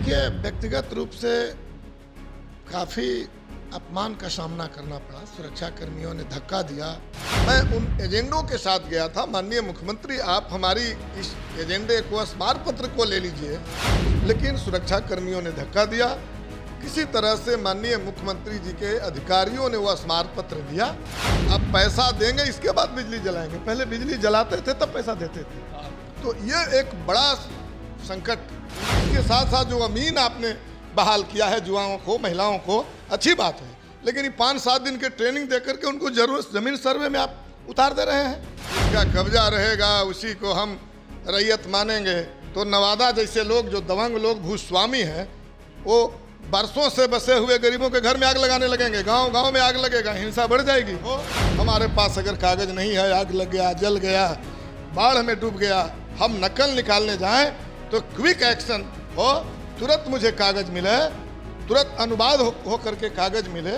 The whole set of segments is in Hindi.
देखिए, व्यक्तिगत रूप से काफ़ी अपमान का सामना करना पड़ा। सुरक्षा कर्मियों ने धक्का दिया। मैं उन एजेंडों के साथ गया था। माननीय मुख्यमंत्री, आप हमारी इस एजेंडे को, स्मारक पत्र को ले लीजिए, लेकिन सुरक्षा कर्मियों ने धक्का दिया। किसी तरह से माननीय मुख्यमंत्री जी के अधिकारियों ने वह स्मारक पत्र लिया। अब पैसा देंगे, इसके बाद बिजली जलाएंगे। पहले बिजली जलाते थे, तब पैसा देते थे। तो ये एक बड़ा संकट। इसके साथ साथ जो अमीन आपने बहाल किया है युवाओं को, महिलाओं को, अच्छी बात है, लेकिन ये 5-7 दिन के ट्रेनिंग देकर के उनको जमीन सर्वे में आप उतार दे रहे हैं। इसका कब्जा रहेगा, उसी को हम रैयत मानेंगे। तो नवादा जैसे लोग, जो दबंग लोग, भूस्वामी हैं, वो बरसों से बसे हुए गरीबों के घर में आग लगाने लगेंगे। गांव-गांव में आग लगेगा, हिंसा बढ़ जाएगी। हमारे पास अगर कागज नहीं है, आग लग गया, जल गया, बाढ़ में डूब गया, हम नकल निकालने जाएं तो क्विक एक्शन हो, तुरंत मुझे कागज मिले, तुरंत अनुवाद हो करके कागज मिले,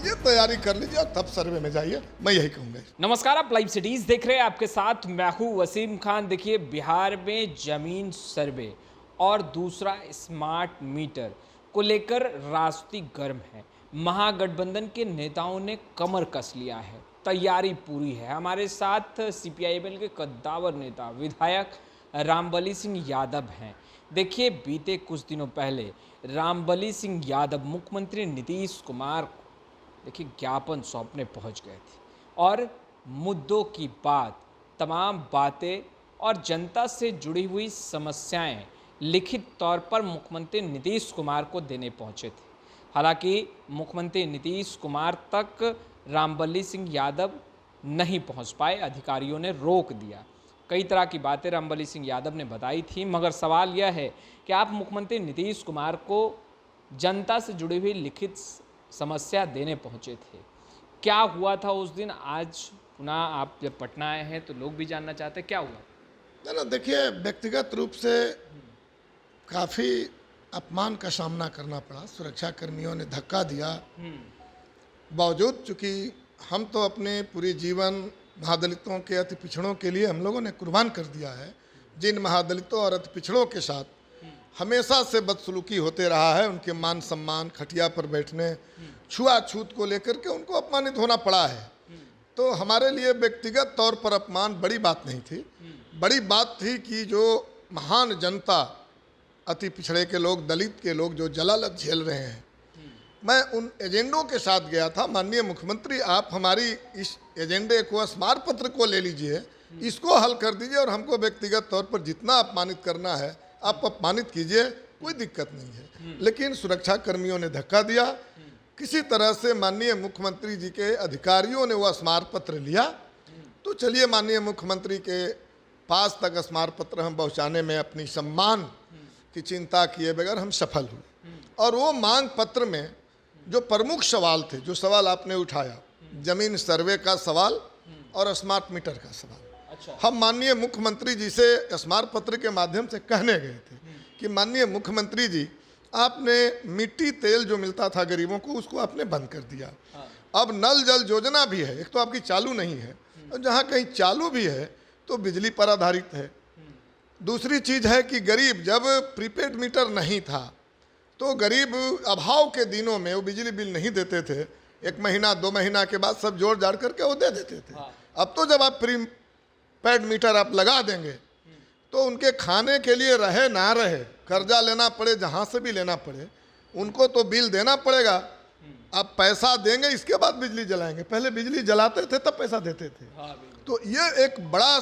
ये तैयारी कर लीजिए और तब सर्वे में जाइए। मैं यही कहूँगा। नमस्कार, आप लाइव सिटीज देख रहे हैं। आपके साथ मैं हूं वसीम खान। देखिए, बिहार में जमीन सर्वे और दूसरा स्मार्ट मीटर को लेकर राजनीति गर्म है। महागठबंधन के नेताओं ने कमर कस लिया है, तैयारी पूरी है। हमारे साथ सीपीआईएम के कद्दावर नेता विधायक रामबली सिंह यादव हैं। देखिए, बीते कुछ दिनों पहले रामबली सिंह यादव मुख्यमंत्री नीतीश कुमार को देखिए ज्ञापन सौंपने पहुंच गए थे और मुद्दों की बात, तमाम बातें और जनता से जुड़ी हुई समस्याएं लिखित तौर पर मुख्यमंत्री नीतीश कुमार को देने पहुंचे थे। हालांकि मुख्यमंत्री नीतीश कुमार तक रामबली सिंह यादव नहीं पहुंच पाए, अधिकारियों ने रोक दिया। कई तरह की बातें रामबली सिंह यादव ने बताई थी, मगर सवाल यह है कि आप मुख्यमंत्री नीतीश कुमार को जनता से जुड़ी हुई लिखित समस्या देने पहुंचे थे। क्या हुआ था उस दिन? आज पुनः आप जब पटना आए हैं तो लोग भी जानना चाहते हैं क्या हुआ। ना, देखिए, व्यक्तिगत रूप से काफ़ी अपमान का सामना करना पड़ा। सुरक्षा कर्मियों ने धक्का दिया। बावजूद, चूँकि हम तो अपने पूरे जीवन महादलितों के, अति पिछड़ों के लिए हम लोगों ने कुर्बान कर दिया है। जिन महादलितों और अति पिछड़ों के साथ हमेशा से बदसलूकी होते रहा है, उनके मान सम्मान, खटिया पर बैठने, छुआछूत को लेकर के उनको अपमानित होना पड़ा है। तो हमारे लिए व्यक्तिगत तौर पर अपमान बड़ी बात नहीं थी। बड़ी बात थी कि जो महान जनता, अति पिछड़े के लोग, दलित के लोग जो जलालत झेल रहे हैं, मैं उन एजेंडों के साथ गया था। माननीय मुख्यमंत्री, आप हमारी इस एजेंडे को, स्मारक पत्र को ले लीजिए, इसको हल कर दीजिए और हमको व्यक्तिगत तौर पर जितना अपमानित करना है आप अपमानित कीजिए, कोई दिक्कत नहीं है। लेकिन सुरक्षा कर्मियों ने धक्का दिया। किसी तरह से माननीय मुख्यमंत्री जी के अधिकारियों ने वह स्मारक पत्र लिया। तो चलिए, माननीय मुख्यमंत्री के पास तक स्मारक पत्र हम पहुँचाने में अपनी सम्मान की चिंता किए बगैर हम सफल हुए। और वो मांग पत्र में जो प्रमुख सवाल थे, जो सवाल आपने उठाया, जमीन सर्वे का सवाल और स्मार्ट मीटर का सवाल, हम माननीय मुख्यमंत्री जी से स्मारक पत्र के माध्यम से कहने गए थे कि माननीय मुख्यमंत्री जी, आपने मिट्टी तेल जो मिलता था गरीबों को, उसको आपने बंद कर दिया। अब नल जल योजना भी है, एक तो आपकी चालू नहीं है, और जहाँ कहीं चालू भी है तो बिजली पर आधारित है। दूसरी चीज़ है कि गरीब, जब प्रीपेड मीटर नहीं था तो गरीब अभाव के दिनों में वो बिजली बिल नहीं देते थे। 1 महीना 2 महीना के बाद सब जोड़ जाड़ करके वो दे देते थे। अब तो जब आप प्रीपेड मीटर आप लगा देंगे तो उनके खाने के लिए रहे ना रहे, कर्जा लेना पड़े, जहाँ से भी लेना पड़े, उनको तो बिल देना पड़ेगा। अब पैसा देंगे, इसके बाद बिजली जलाएंगे। पहले बिजली जलाते थे, तब पैसा देते थे। तो ये एक बड़ा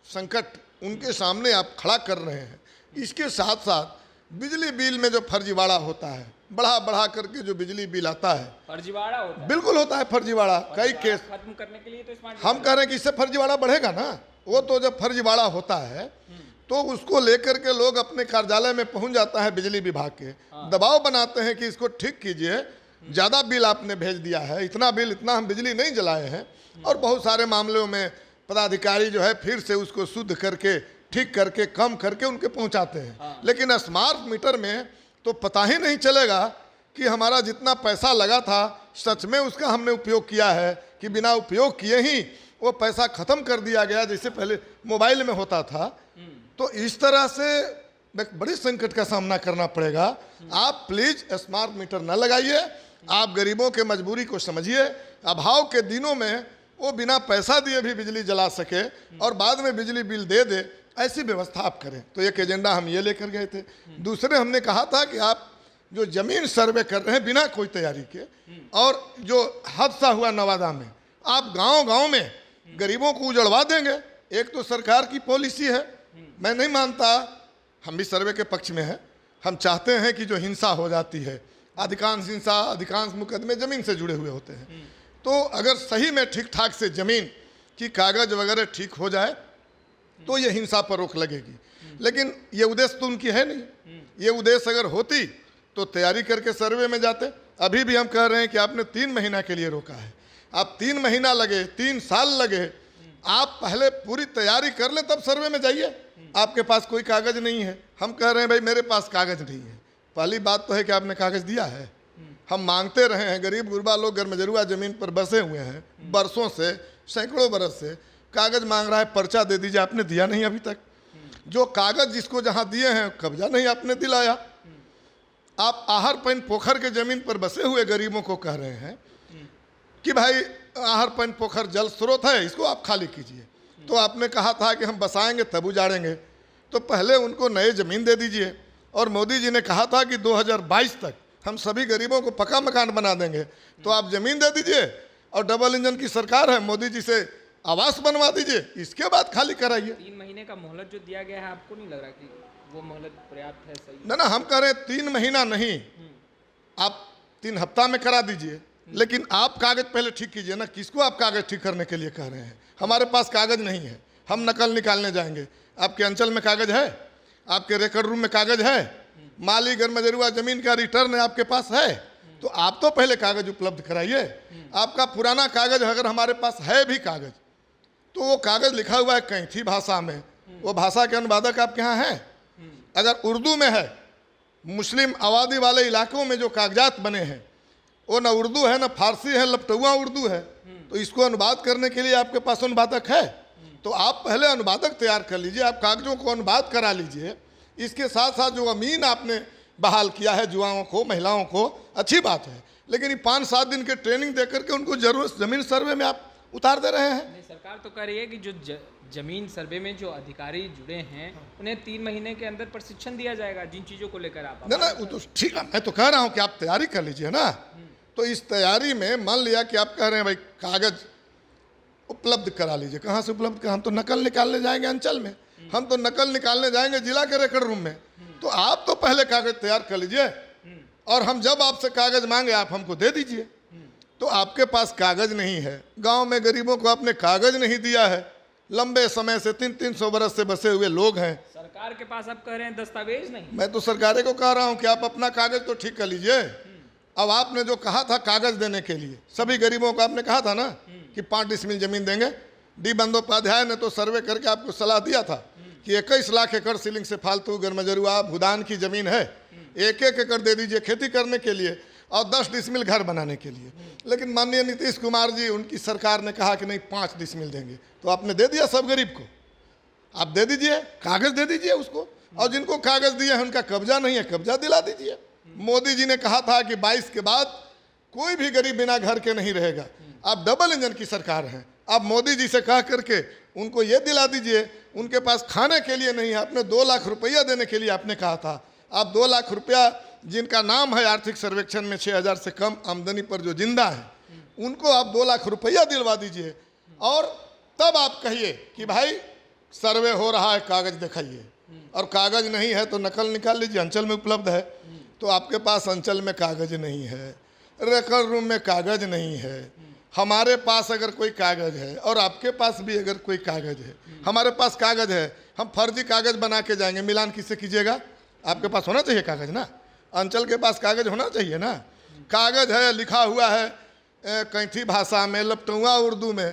संकट उनके सामने आप खड़ा कर रहे हैं। इसके साथ साथ बिजली बिल में जो फर्जीवाड़ा होता है, बढ़ा करके जो बिजली बिल आता है, फर्जीवाड़ा होता है। बिल्कुल होता है फर्जीवाड़ा। कई केस खत्म करने के लिए तो हम कह रहे हैं कि इससे फर्जीवाड़ा बढ़ेगा ना। वो तो जब फर्जीवाड़ा होता है तो उसको लेकर के लोग अपने कार्यालय में पहुंच जाता है, बिजली विभाग के दबाव बनाते हैं कि इसको ठीक कीजिए, ज़्यादा बिल आपने भेज दिया है, इतना बिल, इतना हम बिजली नहीं जलाए हैं। और बहुत सारे मामलों में पदाधिकारी जो है फिर से उसको शुद्ध करके, ठीक करके, कम करके उनके पहुंचाते हैं। लेकिन स्मार्ट मीटर में तो पता ही नहीं चलेगा कि हमारा जितना पैसा लगा था सच में उसका हमने उपयोग किया है कि बिना उपयोग किए ही वो पैसा खत्म कर दिया गया, जैसे पहले मोबाइल में होता था। तो इस तरह से बड़े संकट का सामना करना पड़ेगा। आप प्लीज स्मार्ट मीटर न लगाइए, आप गरीबों के मजबूरी को समझिए। अभाव के दिनों में वो बिना पैसा दिए भी बिजली जला सके और बाद में बिजली बिल दे दे, ऐसी व्यवस्था आप करें। तो एक एजेंडा हम ये लेकर गए थे। दूसरे हमने कहा था कि आप जो जमीन सर्वे कर रहे हैं बिना कोई तैयारी के, और जो हादसा हुआ नवादा में, आप गांव-गांव में गरीबों को उजड़वा देंगे। एक तो सरकार की पॉलिसी है, मैं नहीं मानता, हम भी सर्वे के पक्ष में हैं। हम चाहते हैं कि जो हिंसा हो जाती है, अधिकांश हिंसा, अधिकांश मुकदमे जमीन से जुड़े हुए होते हैं। तो अगर सही में ठीक ठाक से जमीन की कागज वगैरह ठीक हो जाए तो ये हिंसा पर रोक लगेगी। लेकिन ये उद्देश्य तो उनकी है नहीं। ये उद्देश्य अगर होती तो तैयारी करके सर्वे में जाते। अभी भी हम कह रहे हैं कि आपने 3 महीना के लिए रोका है। आप 3 महीना लगे, 3 साल लगे, आप पहले पूरी तैयारी कर ले तब सर्वे में जाइए। आपके पास कोई कागज नहीं है, हम कह रहे हैं भाई मेरे पास कागज नहीं है। पहली बात तो है कि आपने कागज दिया है। हम मांगते रहे हैं, गरीब गुरबा लोग गरमजरुआ जमीन पर बसे हुए हैं बरसों से, सैकड़ों बरस से। कागज मांग रहा है, पर्चा दे दीजिए, आपने दिया नहीं अभी तक। जो कागज जिसको जहां दिए हैं कब्जा नहीं आपने दिलाया। आप आहर पैन पोखर के जमीन पर बसे हुए गरीबों को कह रहे हैं कि भाई आहर पैन पोखर जल स्रोत है, इसको आप खाली कीजिए। तो आपने कहा था कि हम बसाएंगे तब उजाड़ेंगे, तो पहले उनको नए जमीन दे दीजिए। और मोदी जी ने कहा था कि 2022 तक हम सभी गरीबों को पक्का मकान बना देंगे। तो आप जमीन दे दीजिए और डबल इंजन की सरकार है, मोदी जी से आवास बनवा दीजिए, इसके बाद खाली कराइए। 3 महीने का मोहलत जो दिया गया है, आपको नहीं लग रहा कि वो मोहलत पर्याप्त है? सही ना, हम कह रहे हैं 3 महीना नहीं, आप 3 हफ्ता में करा दीजिए। लेकिन आप कागज पहले ठीक कीजिए ना। किसको आप कागज ठीक करने के लिए कह रहे हैं? हमारे पास कागज नहीं है, हम नकल निकालने जाएंगे। आपके अंचल में कागज है? आपके रिकॉर्ड रूम में कागज है? माली गरमजरुआ जमीन का रिटर्न आपके पास है? तो आप तो पहले कागज उपलब्ध कराइए। आपका पुराना कागज अगर हमारे पास है भी कागज, तो वो कागज लिखा हुआ है कैथी भाषा में, वो भाषा के अनुवादक आपके यहाँ हैं? अगर उर्दू में है, मुस्लिम आबादी वाले इलाकों में जो कागजात बने हैं वो न उर्दू है न फारसी है, लपटुआ उर्दू है। तो इसको अनुवाद करने के लिए आपके पास अनुवादक है? तो आप पहले अनुवादक तैयार कर लीजिए, आप कागजों को अनुवाद करा लीजिए। इसके साथ साथ जो अमीन आपने बहाल किया है युवाओं को, महिलाओं को, अच्छी बात है। लेकिन ये 5-7 दिन के ट्रेनिंग दे करके उनको जरूर जमीन सर्वे में आप उतार दे रहे हैं। नहीं, सरकार तो कह रही है कि जो जमीन सर्वे में जो अधिकारी जुड़े हैं उन्हें 3 महीने के अंदर प्रशिक्षण दिया जाएगा जिन चीज़ों को लेकर आप। ना, वो तो ठीक है, मैं तो कह रहा हूँ कि आप तैयारी कर लीजिए ना। तो इस तैयारी में मान लिया कि आप कह रहे हैं भाई कागज उपलब्ध करा लीजिए। कहाँ से उपलब्ध करा? हम तो नकल निकालने जाएंगे अंचल में, हम तो नकल निकालने जाएंगे जिला के रिकॉर्ड रूम में। तो आप तो पहले कागज तैयार कर लीजिए और हम जब आपसे कागज मांगे आप हमको दे दीजिए। तो आपके पास कागज नहीं है, गांव में गरीबों को आपने कागज नहीं दिया है। लंबे समय से 300-300 बरस से बसे हुए लोग हैं। सरकार के पास आप कह रहे हैं दस्तावेज नहीं। मैं तो सरकारें को कह रहा हूं कि आप अपना कागज तो ठीक कर लीजिए। अब आपने जो कहा था कागज देने के लिए सभी गरीबों को, आपने कहा था ना कि 5 डिसमिल जमीन देंगे। डी बंदोपाध्याय ने तो सर्वे करके आपको सलाह दिया था कि 21 लाख एकड़ सीलिंग से फालतू गरमजरुआ भूदान की जमीन है, 1-1 एकड़ दे दीजिए खेती करने के लिए और 10 डिसमिल घर बनाने के लिए। लेकिन माननीय नीतीश कुमार जी, उनकी सरकार ने कहा कि नहीं 5 डिसमिल देंगे। तो आपने दे दिया सब गरीब को, आप दे दीजिए, कागज दे दीजिए उसको। और जिनको कागज दिए हैं उनका कब्जा नहीं है, कब्जा दिला दीजिए। मोदी जी ने कहा था कि 22 के बाद कोई भी गरीब बिना घर के नहीं रहेगा। आप डबल इंजन की सरकार हैं, आप मोदी जी से कह करके उनको ये दिला दीजिए। उनके पास खाने के लिए नहीं है, आपने 2 लाख रुपया देने के लिए आपने कहा था। आप 2 लाख रुपया जिनका नाम है आर्थिक सर्वेक्षण में 6,000 से कम आमदनी पर जो जिंदा है, उनको आप 2 लाख रुपया दिलवा दीजिए। और तब आप कहिए कि भाई सर्वे हो रहा है, कागज दिखाइए। और कागज नहीं है तो नकल निकाल लीजिए, अंचल में उपलब्ध है। तो आपके पास अंचल में कागज नहीं है, रिकॉर्ड रूम में कागज नहीं है, हमारे पास अगर कोई कागज है और आपके पास भी अगर कोई कागज है, हमारे पास कागज है, हम फर्जी कागज बना के जाएंगे, मिलान किससे कीजिएगा? आपके पास होना चाहिए कागज ना, अंचल के पास कागज होना चाहिए ना। कागज है, लिखा हुआ है कैथी भाषा में, लपटुआ उर्दू में,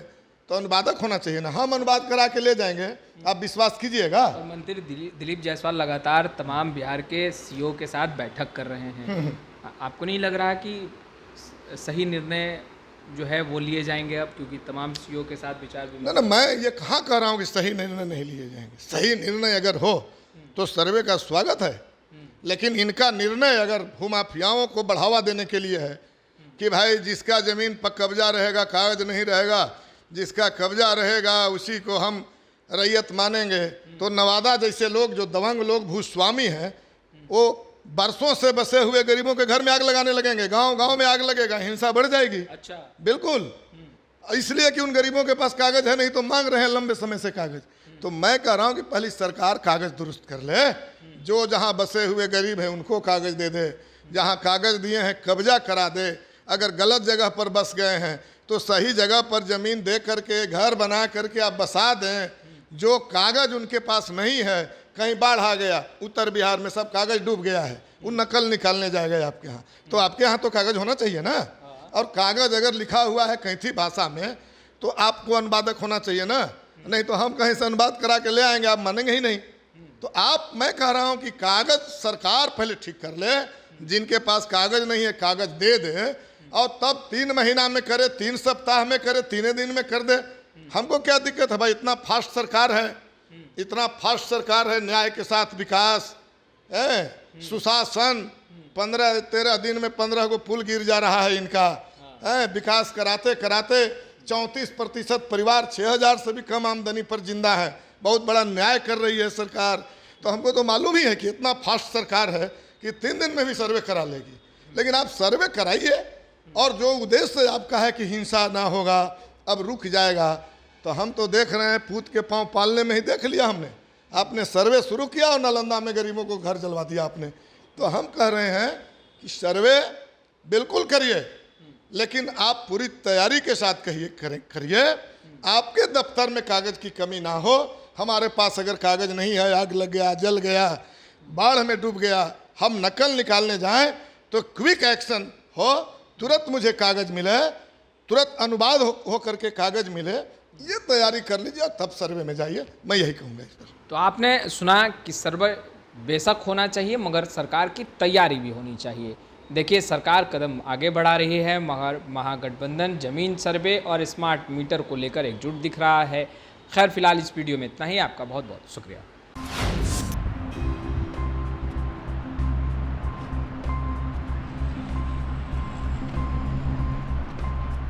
तो अनुवादक होना चाहिए ना। हम अनुवाद करा के ले जाएंगे, आप विश्वास कीजिएगा। और मंत्री दिलीप जायसवाल लगातार तमाम बिहार के सीओ के साथ बैठक कर रहे हैं। आपको नहीं लग रहा कि सही निर्णय जो है वो लिए जाएंगे अब, क्योंकि तमाम सीईओ के साथ विचार ना विमर्श। ना, मैं ये कहाँ कह रहा हूँ कि सही निर्णय नहीं लिए जाएंगे। सही निर्णय अगर हो तो सर्वे का स्वागत है, लेकिन इनका निर्णय अगर भूमाफियाओं को बढ़ावा देने के लिए है कि भाई जिसका ज़मीन पर कब्जा रहेगा कागज नहीं रहेगा, जिसका कब्जा रहेगा उसी को हम रैयत मानेंगे, तो नवादा जैसे लोग जो दबंग लोग भूस्वामी हैं वो बरसों से बसे हुए गरीबों के घर में आग लगाने लगेंगे, गांव गांव में आग लगेगा, हिंसा बढ़ जाएगी। अच्छा, बिल्कुल, इसलिए कि उन गरीबों के पास कागज है नहीं तो मांग रहे हैं लंबे समय से कागज। तो मैं कह रहा हूं कि पहली सरकार कागज दुरुस्त कर ले, जो जहां बसे हुए गरीब हैं उनको कागज दे दे, जहां कागज दिए हैं कब्जा करा दे। अगर गलत जगह पर बस गए हैं तो सही जगह पर जमीन दे करके घर बना करके आप बसा दें। जो कागज उनके पास नहीं है, कहीं बाढ़ आ गया, उत्तर बिहार में सब कागज डूब गया है, वो नकल निकालने जाएगा आपके यहाँ, तो आपके यहाँ तो कागज होना चाहिए ना। और कागज अगर लिखा हुआ है कैथी भाषा में तो आपको अनुवादक होना चाहिए ना, नहीं तो हम कहीं से अनुवाद करा के ले आएंगे, आप मानेंगे ही नहीं। तो मैं कह रहा हूँ कि कागज सरकार पहले ठीक कर ले, जिनके पास कागज नहीं है कागज दे दे, और तब 3 महीना में करे, 3 सप्ताह में करे, 3 दिन में कर दे। हमको क्या दिक्कत है भाई, इतना फास्ट सरकार है, इतना फास्ट सरकार है, न्याय के साथ विकास है, सुशासन। 15-13 दिन में 15 को पुल गिर जा रहा है इनका है। विकास कराते कराते 34% परिवार 6,000 से भी कम आमदनी पर जिंदा है। बहुत बड़ा न्याय कर रही है सरकार। तो हमको तो मालूम ही है कि इतना फास्ट सरकार है कि 3 दिन में भी सर्वे करा लेगी। लेकिन आप सर्वे कराइए, और जो उद्देश्य आपका है कि हिंसा ना होगा, अब रुक जाएगा, तो हम तो देख रहे हैं पूत के पांव पालने में ही देख लिया हमने। आपने सर्वे शुरू किया और नालंदा में गरीबों को घर जलवा दिया आपने। तो हम कह रहे हैं कि सर्वे बिल्कुल करिए, लेकिन आप पूरी तैयारी के साथ करिए। आपके दफ्तर में कागज की कमी ना हो। हमारे पास अगर कागज नहीं है, आग लग गया, जल गया, बाढ़ में डूब गया, हम नकल निकालने जाएं तो क्विक एक्शन हो, तुरंत मुझे कागज मिले, तुरंत अनुवाद हो करके कागज मिले, ये तैयारी कर लीजिए और तब सर्वे में जाइए। मैं यही कहूँगा इस पर। तो आपने सुना कि सर्वे बेशक होना चाहिए, मगर सरकार की तैयारी भी होनी चाहिए। देखिए, सरकार कदम आगे बढ़ा रही है, मगर महागठबंधन जमीन सर्वे और स्मार्ट मीटर को लेकर एकजुट दिख रहा है। खैर, फिलहाल इस वीडियो में इतना ही। आपका बहुत बहुत शुक्रिया।